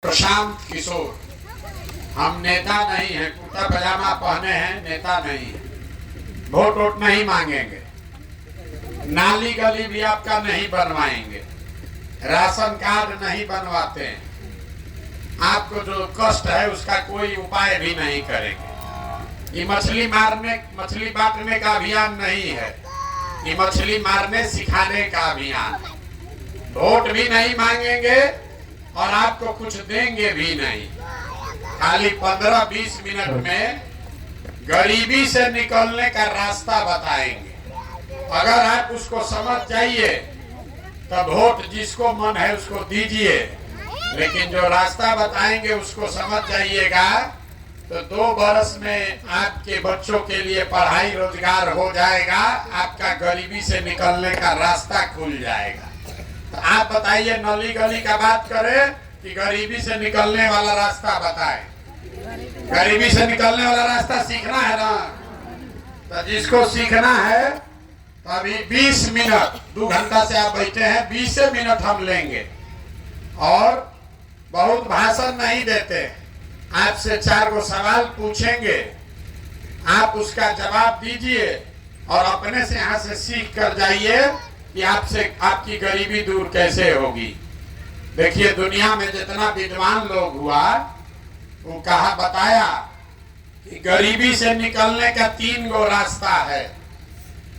प्रशांत किशोर, हम नेता नहीं हैं, कुर्ता पजामा पहने हैं, नेता नहीं है। वोट वोट नहीं मांगेंगे, नाली गली भी आपका नहीं बनवाएंगे, राशन कार्ड नहीं बनवाते हैं, आपको जो कष्ट है उसका कोई उपाय भी नहीं करेंगे। ये मछली बांटने का अभियान नहीं है, ये मछली मारने सिखाने का अभियान। वोट भी नहीं मांगेंगे और आपको कुछ देंगे भी नहीं। खाली 15-20 मिनट में गरीबी से निकलने का रास्ता बताएंगे। अगर आप उसको समझ जाइए तो वोट जिसको मन है उसको दीजिए, लेकिन जो रास्ता बताएंगे उसको समझ जाइएगा तो 2 बरस में आपके बच्चों के लिए पढ़ाई रोजगार हो जाएगा, आपका गरीबी से निकलने का रास्ता खुल जाएगा। तो आप बताइए, नली गली का बात करें कि गरीबी से निकलने वाला रास्ता बताएं। गरीबी से निकलने वाला रास्ता सीखना है ना, तो जिसको सीखना है तो अभी 20 मिनट, 2 घंटा से आप बैठे हैं, 20 मिनट हम लेंगे और बहुत भाषण नहीं देते। आपसे 4 गो सवाल पूछेंगे, आप उसका जवाब दीजिए और अपने से यहाँ से सीख कर जाइए कि आपकी गरीबी दूर कैसे होगी। देखिए, दुनिया में जितना विद्वान लोग हुआ वो बताया कि गरीबी से निकलने का 3 गो रास्ता है।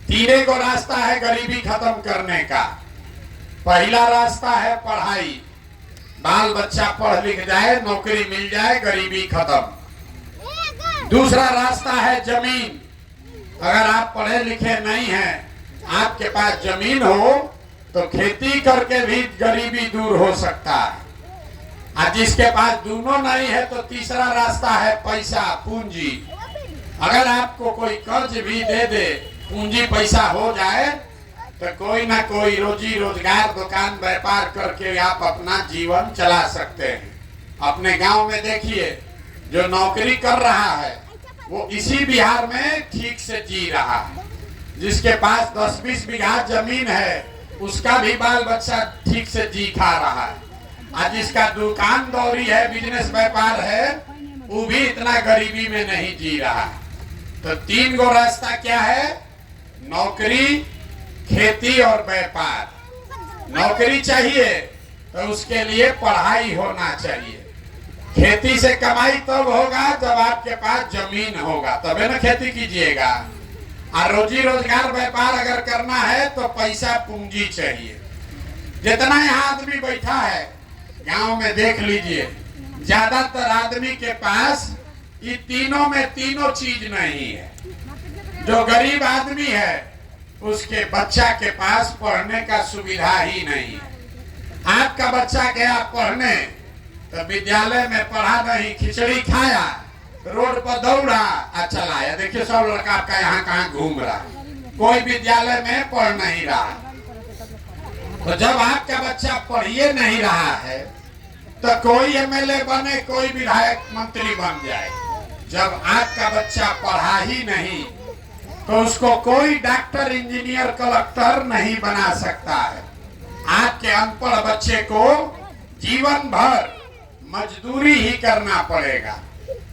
3 गो रास्ता है गरीबी खत्म करने का। पहला रास्ता है पढ़ाई, बाल बच्चा पढ़ लिख जाए, नौकरी मिल जाए, गरीबी खत्म। दूसरा रास्ता है जमीन। अगर आप पढ़े लिखे नहीं हैं, आपके पास जमीन हो तो खेती करके भी गरीबी दूर हो सकता है। और जिसके पास दोनों नहीं है तो तीसरा रास्ता है पैसा, पूंजी। अगर आपको कोई कर्ज भी दे दे, पूंजी पैसा हो जाए तो कोई ना कोई रोजी रोजगार, दुकान व्यापार करके आप अपना जीवन चला सकते हैं। अपने गांव में देखिए, जो नौकरी कर रहा है वो इसी बिहार में ठीक से जी रहा है। जिसके पास 10-20 बीघा जमीन है उसका भी बाल बच्चा ठीक से जी खा रहा है। आज जिसका दुकान दौरी है, बिजनेस व्यापार है, वो भी इतना गरीबी में नहीं जी रहा है। तो 3 गो रास्ता क्या है? नौकरी, खेती और व्यापार। नौकरी चाहिए तो उसके लिए पढ़ाई होना चाहिए। खेती से कमाई तब होगा जब आपके पास जमीन होगा, तबे ना खेती कीजिएगा। और रोजी रोजगार व्यापार अगर करना है तो पैसा, पूंजी चाहिए। जितना यहाँ आदमी बैठा है गांव में देख लीजिए, ज्यादातर आदमी के पास ये तीनों में तीनों चीज नहीं है। जो गरीब आदमी है उसके बच्चा के पास पढ़ने का सुविधा ही नहीं है। आपका बच्चा गया पढ़ने तो विद्यालय में पढ़ा नहीं, खिचड़ी खाया, रोड पर दौड़ा और चला आया। देखिए, सब लड़का आपका यहाँ कहाँ घूम रहा, कोई विद्यालय में पढ़ नहीं रहा। तो जब आपका बच्चा पढ़िए नहीं रहा है तो कोई एमएलए बने, कोई विधायक मंत्री बन जाए। जब आपका बच्चा पढ़ा ही नहीं तो उसको कोई डॉक्टर, इंजीनियर, कलेक्टर नहीं बना सकता है। आपके अनपढ़ बच्चे को जीवन भर मजदूरी ही करना पड़ेगा।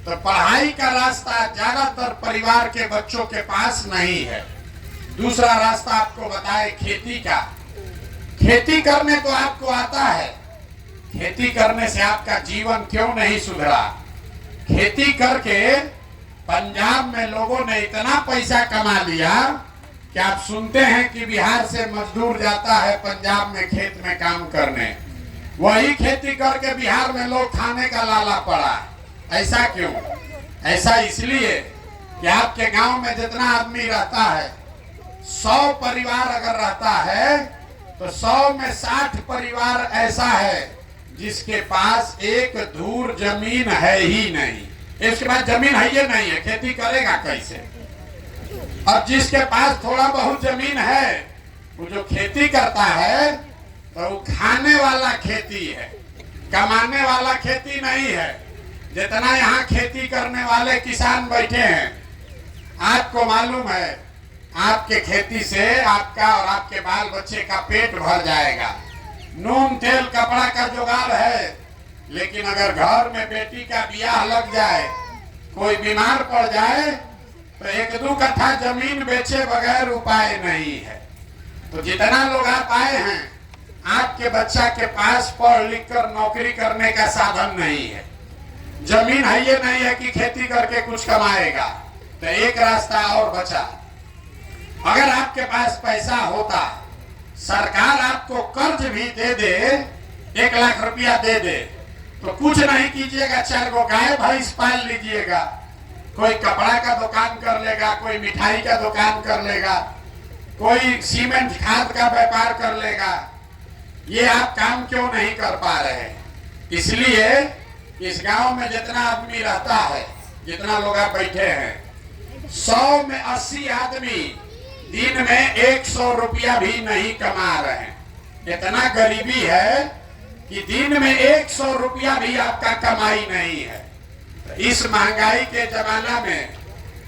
तो पढ़ाई का रास्ता ज्यादातर परिवार के बच्चों के पास नहीं है। दूसरा रास्ता आपको बताए खेती का। खेती करने तो आपको आता है, खेती करने से आपका जीवन क्यों नहीं सुधरा? खेती करके पंजाब में लोगों ने इतना पैसा कमा लिया कि आप सुनते हैं कि बिहार से मजदूर जाता है पंजाब में खेत में काम करने। वही खेती करके बिहार में लोग खाने का लाला पड़ा। ऐसा क्यों? ऐसा इसलिए कि आपके गांव में जितना आदमी रहता है, 100 परिवार अगर रहता है तो 100 में 60 परिवार ऐसा है जिसके पास एक धूर जमीन है ही नहीं। इसके पास जमीन है ही नहीं है, खेती करेगा कैसे? और जिसके पास थोड़ा बहुत जमीन है, वो जो खेती करता है तो वो खाने वाला खेती है, कमाने वाला खेती नहीं है। जितना यहाँ खेती करने वाले किसान बैठे हैं, आपको मालूम है आपके खेती से आपका और आपके बाल बच्चे का पेट भर जाएगा। नून तेल कपड़ा का जुगाड़ है, लेकिन अगर घर में बेटी का ब्याह लग जाए, कोई बीमार पड़ जाए, तो 1-2 कट्ठा जमीन बेचे बगैर उपाय नहीं है। तो जितना लोग आप आए हैं, आपके बच्चा के पास पढ़ लिख कर नौकरी करने का साधन नहीं है, जमीन है, ये नहीं है कि खेती करके कुछ कमाएगा, तो एक रास्ता और बचा। अगर आपके पास पैसा होता, सरकार आपको कर्ज भी दे दे, 1 लाख रुपया दे दे, तो कुछ नहीं कीजिएगा, 4 गो गाय भैंस पाल लीजिएगा, कोई कपड़ा का दुकान कर लेगा, कोई मिठाई का दुकान कर लेगा, कोई सीमेंट खाद का व्यापार कर लेगा। ये आप काम क्यों नहीं कर पा रहे? इसलिए इस गांव में जितना आदमी रहता है, जितना लोग आप बैठे हैं, 100 में 80 आदमी दिन में 100 रुपया भी नहीं कमा रहे हैं। इतना गरीबी है कि दिन में 100 रुपया भी आपका कमाई नहीं है। तो इस महंगाई के जमाना में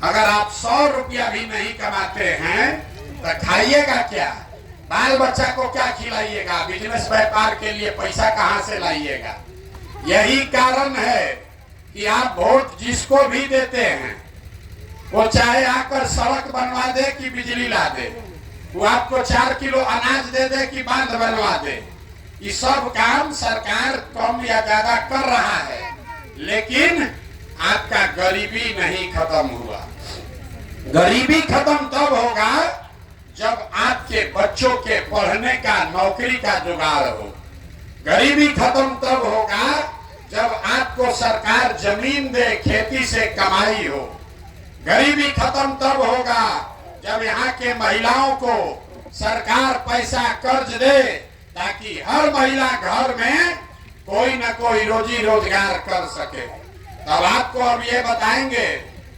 अगर आप 100 रुपया भी नहीं कमाते हैं, तो खाइएगा क्या? बाल बच्चा को क्या खिलाइएगा? बिजनेस व्यापार के लिए पैसा कहां से लाइएगा? यही कारण है कि आप वोट जिसको भी देते हैं, वो चाहे आकर सड़क बनवा दे कि बिजली ला दे, वो आपको 4 किलो अनाज दे दे कि बांध बनवा दे, ये सब काम सरकार कम या ज्यादा कर रहा है, लेकिन आपका गरीबी नहीं खत्म हुआ। गरीबी खत्म तब होगा जब आपके बच्चों के पढ़ने का, नौकरी का जुगाड़ हो। गरीबी खत्म तब होगा जब आपको सरकार जमीन दे, खेती से कमाई हो। गरीबी खत्म तब होगा जब यहाँ के महिलाओं को सरकार पैसा कर्ज दे, ताकि हर महिला घर में कोई न कोई रोजी रोजगार कर सके। तब आपको अब ये बताएंगे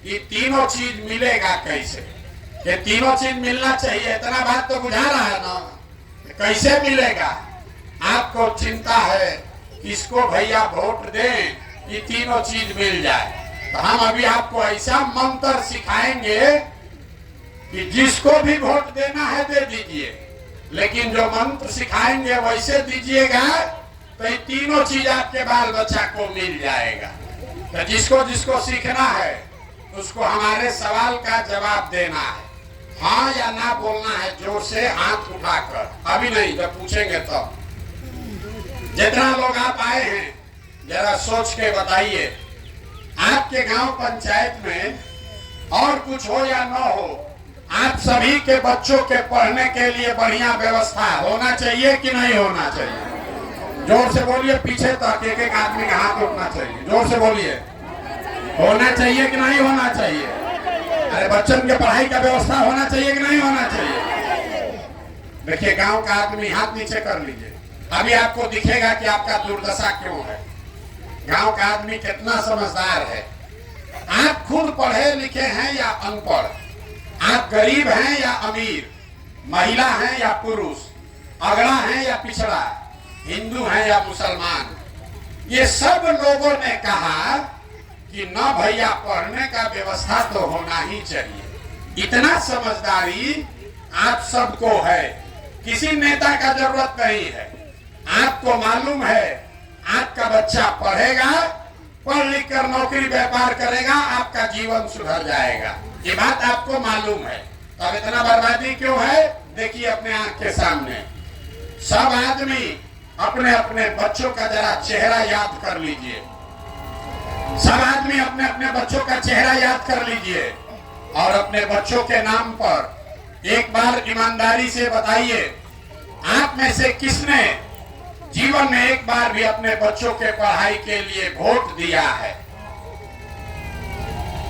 कि तीनों चीज मिलेगा कैसे। ये तीनों चीज मिलना चाहिए, इतना बात तो बुझा रहा है ना? कैसे मिलेगा? आपको चिंता है किसको भैया वोट दें कि तीनों चीज मिल जाए। तो हम अभी आपको ऐसा मंत्र सिखाएंगे कि जिसको भी वोट देना है दे दीजिए, लेकिन जो मंत्र सिखाएंगे वैसे दीजिएगा, तो ये तीनों चीज आपके बाल बच्चा को मिल जाएगा। तो जिसको जिसको सीखना है उसको हमारे सवाल का जवाब देना है, हाँ या ना बोलना है, जोर से हाथ उठाकर। अभी नहीं, जब पूछेंगे तब। जितना लोग आप आए हैं, जरा सोच के बताइए, आपके गांव पंचायत में और कुछ हो या न हो, आप सभी के बच्चों के पढ़ने के लिए बढ़िया व्यवस्था होना चाहिए कि नहीं होना चाहिए? जोर से बोलिए, पीछे तक एक एक आदमी का हाथ उठना चाहिए। जोर से बोलिए, होना चाहिए कि नहीं होना चाहिए? अरे बच्चों के पढ़ाई का व्यवस्था होना चाहिए कि नहीं होना चाहिए? देखिए, गांव का आदमी हाथ नीचे कर लीजिए, अभी आपको दिखेगा कि आपका दुर्दशा क्यों है। गांव का आदमी कितना समझदार है। आप खुद पढ़े लिखे हैं या अनपढ़, आप गरीब हैं या अमीर, महिला हैं या पुरुष, अगड़ा हैं या पिछड़ा, हिंदू हैं या मुसलमान, ये सब लोगों ने कहा कि न भैया पढ़ने का व्यवस्था तो होना ही चाहिए। इतना समझदारी आप सबको है, किसी नेता का जरूरत नहीं है। आपको मालूम है आपका बच्चा पढ़ेगा, पढ़ लिख कर नौकरी व्यापार करेगा, आपका जीवन सुधर जाएगा, ये बात आपको मालूम है। तो अब इतना बर्बादी क्यों है? देखिए अपने आंख के सामने, सब आदमी अपने अपने बच्चों का जरा चेहरा याद कर लीजिए। सब आदमी अपने अपने बच्चों का चेहरा याद कर लीजिए और अपने बच्चों के नाम पर एक बार ईमानदारी से बताइए, आप में से किसने जीवन में एक बार भी अपने बच्चों के पढ़ाई के लिए वोट दिया है?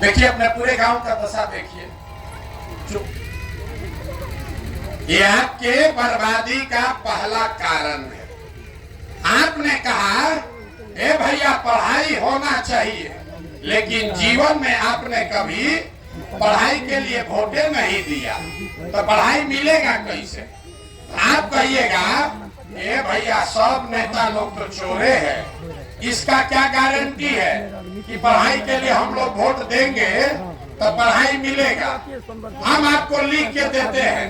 देखिए अपने पूरे गांव का दशा देखिए। ये आपके बर्बादी का पहला कारण है। आपने कहा ए भैया पढ़ाई होना चाहिए, लेकिन जीवन में आपने कभी पढ़ाई के लिए वोटे नहीं दिया, तो पढ़ाई मिलेगा कैसे? आप कहिएगा ए भैया सब नेता लोग तो चोरे हैं, इसका क्या गारंटी है कि पढ़ाई के लिए हम लोग वोट देंगे तो पढ़ाई मिलेगा? हम आपको लिख के देते हैं,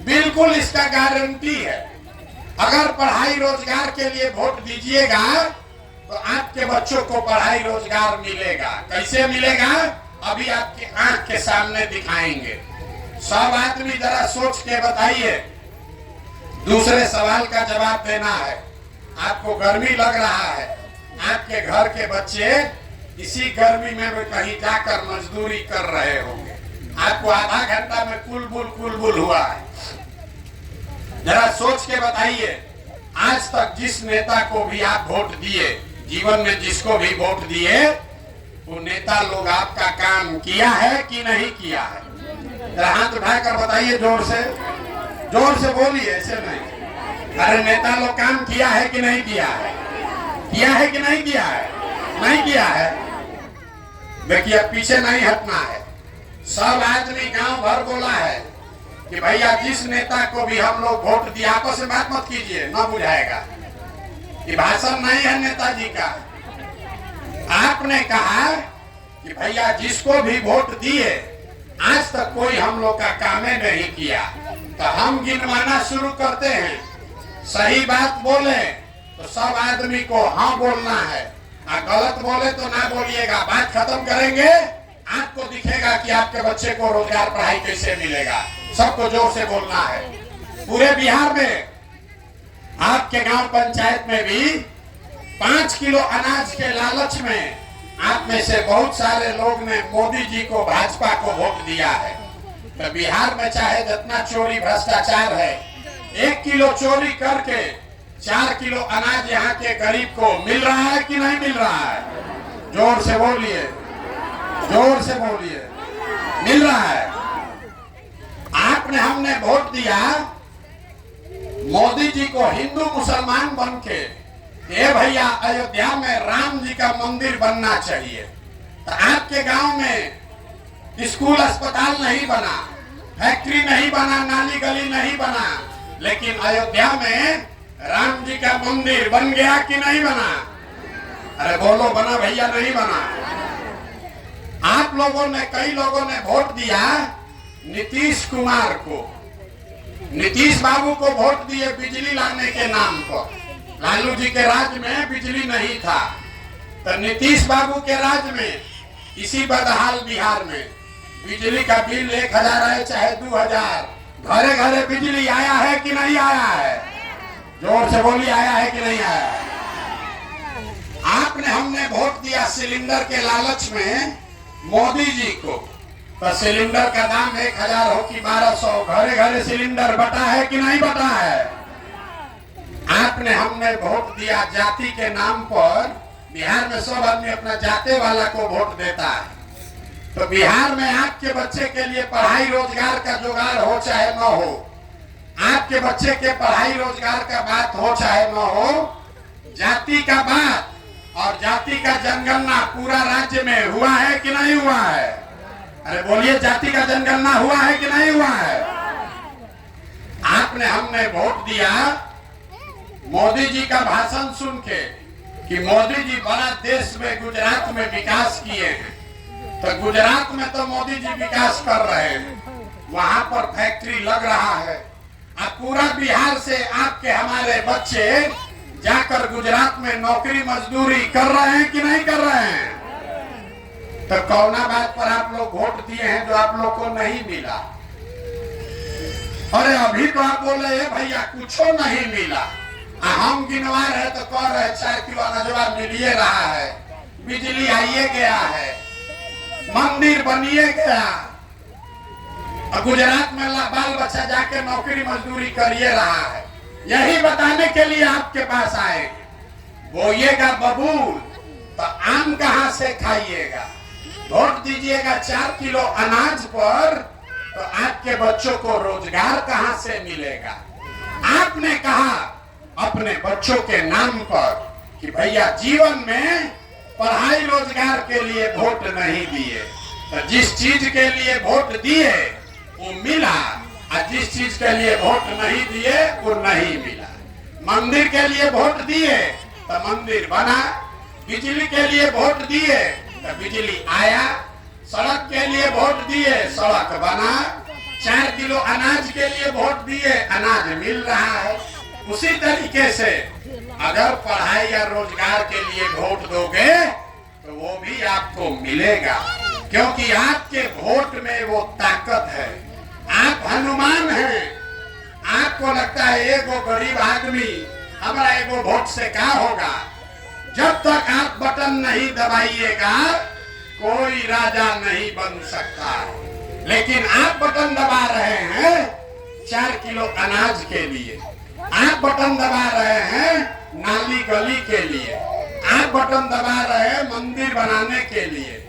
बिल्कुल इसका गारंटी है। अगर पढ़ाई रोजगार के लिए वोट दीजिएगा तो आपके बच्चों को पढ़ाई रोजगार मिलेगा। कैसे मिलेगा अभी आपकी आंख के सामने दिखाएंगे। सब आदमी जरा सोच के बताइए। दूसरे सवाल का जवाब देना है। आपको गर्मी लग रहा है, आपके घर के बच्चे इसी गर्मी में भी कहीं जाकर मजदूरी कर रहे होंगे। आपको आधा घंटा में कुलबुल हुआ है। जरा सोच के बताइए, आज तक जिस नेता को भी आप वोट दिए, जीवन में जिसको भी वोट दिए, वो नेता लोग आपका काम किया है कि नहीं किया है? जरा हाथ उठाकर बताइए, जोर से बोलिए, ऐसे नहीं। अरे नेता लोग काम किया है कि नहीं किया है? किया है कि नहीं किया है? नहीं किया है। देखिए पीछे नहीं हटना है। सब आदमी गांव भर बोला है कि भैया जिस नेता को भी हम लोग वोट दिया, आपस में बात मत कीजिए, न बुझाएगा। ये भाषण नहीं है नेताजी का। आपने कहा कि भैया जिसको भी वोट दिए, आज तक कोई हम लोग का काम नहीं किया, तो हम गिनवाना शुरू करते हैं। सही बात बोले तो सब आदमी को हाँ बोलना है, और गलत बोले तो ना बोलिएगा। बात खत्म करेंगे, आपको दिखेगा कि आपके बच्चे को रोजगार पढ़ाई कैसे मिलेगा। सबको जोर से बोलना है। पूरे बिहार में आपके गांव पंचायत में भी 5 किलो अनाज के लालच में आप में से बहुत सारे लोग ने मोदी जी को, भाजपा को वोट दिया है। तो बिहार में चाहे जितना चोरी भ्रष्टाचार है, 1 किलो चोरी करके 4 किलो अनाज यहाँ के गरीब को मिल रहा है कि नहीं मिल रहा है? जोर से बोलिए, जोर से बोलिए। मिल रहा है। आपने हमने वोट दिया मोदी जी को हिंदू मुसलमान बन के, ये भैया अयोध्या में राम जी का मंदिर बनना चाहिए। तो आपके गांव में स्कूल अस्पताल नहीं बना, फैक्ट्री नहीं बना, नाली गली नहीं बना, लेकिन अयोध्या में राम जी का मंदिर बन गया कि नहीं बना? अरे बोलो, बना भैया नहीं बना? आप लोगों ने, कई लोगों ने वोट दिया नीतीश कुमार को। नीतीश बाबू को वोट दिए बिजली लाने के नाम पर। लालू जी के राज में बिजली नहीं था, तो नीतीश बाबू के राज में इसी बदहाल बिहार में बिजली का बिल 1000 है चाहे 2000, घरे घरे बिजली आया है कि नहीं आया है? जोर से बोलिए, आया है कि नहीं आया? आपने हमने वोट दिया सिलेंडर के लालच में मोदी जी को, तो सिलेंडर का दाम 1000 हो कि 1200, घरे घरे सिलेंडर बटा है कि नहीं बटा है? आपने हमने वोट दिया जाति के नाम पर। बिहार में सब आदमी अपना जाते वाला को वोट देता है। तो बिहार में आपके बच्चे के लिए पढ़ाई रोजगार का जुगाड़ हो चाहे न हो, आपके बच्चे के पढ़ाई रोजगार का बात हो चाहे न हो, जाति का बात और जाति का जनगणना पूरा राज्य में हुआ है कि नहीं हुआ है? अरे बोलिए, जाति का जनगणना हुआ है कि नहीं हुआ है? आपने हमने वोट दिया मोदी जी का भाषण सुन के कि मोदी जी बड़ा देश में, गुजरात में विकास किए हैं। तो गुजरात में तो मोदी जी विकास कर रहे हैं, वहां पर फैक्ट्री लग रहा है। अब पूरा बिहार से आपके हमारे बच्चे जाकर गुजरात में नौकरी मजदूरी कर रहे हैं कि नहीं कर रहे हैं? तो कौना बात पर आप लोग वोट दिए हैं जो आप लोग को नहीं मिला? अरे अभी तो आप बोले भैया कुछ नहीं मिला, हम गिनवा रहे तो कह रहे 4 किलो अनाजवा मिलिए रहा है, बिजली आइए गया है, मंदिर बनिए गया, और गुजरात में बाल बच्चा जाके नौकरी मजदूरी करिए रहा है। यही बताने के लिए आपके पास आए। बोइएगा बबूल तो आम कहां से खाइएगा? वोट दीजिएगा 4 किलो अनाज पर, तो आपके बच्चों को रोजगार कहां से मिलेगा? आपने कहा अपने बच्चों के नाम पर कि भैया जीवन में पढ़ाई रोजगार के लिए वोट नहीं दिए, तो जिस चीज के लिए वोट दिए वो मिला, और जिस चीज के लिए वोट नहीं दिए वो नहीं मिला। मंदिर के लिए वोट दिए तो मंदिर बना, बिजली के लिए वोट दिए तो बिजली आया, सड़क के लिए वोट दिए सड़क बना, 4 किलो अनाज के लिए वोट दिए अनाज मिल रहा है। उसी तरीके से अगर पढ़ाई या रोजगार के लिए वोट दोगे तो वो भी आपको मिलेगा, क्योंकि आपके वोट में वो ताकत है। आप हनुमान हैं। आपको लगता है एगो गरीब आदमी हमारा एगो वोट से क्या होगा? जब तक आप बटन नहीं दबाइएगा कोई राजा नहीं बन सकता। लेकिन आप बटन दबा रहे हैं 4 किलो अनाज के लिए, आप बटन दबा रहे हैं नाली गली के लिए, आप बटन दबा रहे हैं मंदिर बनाने के लिए,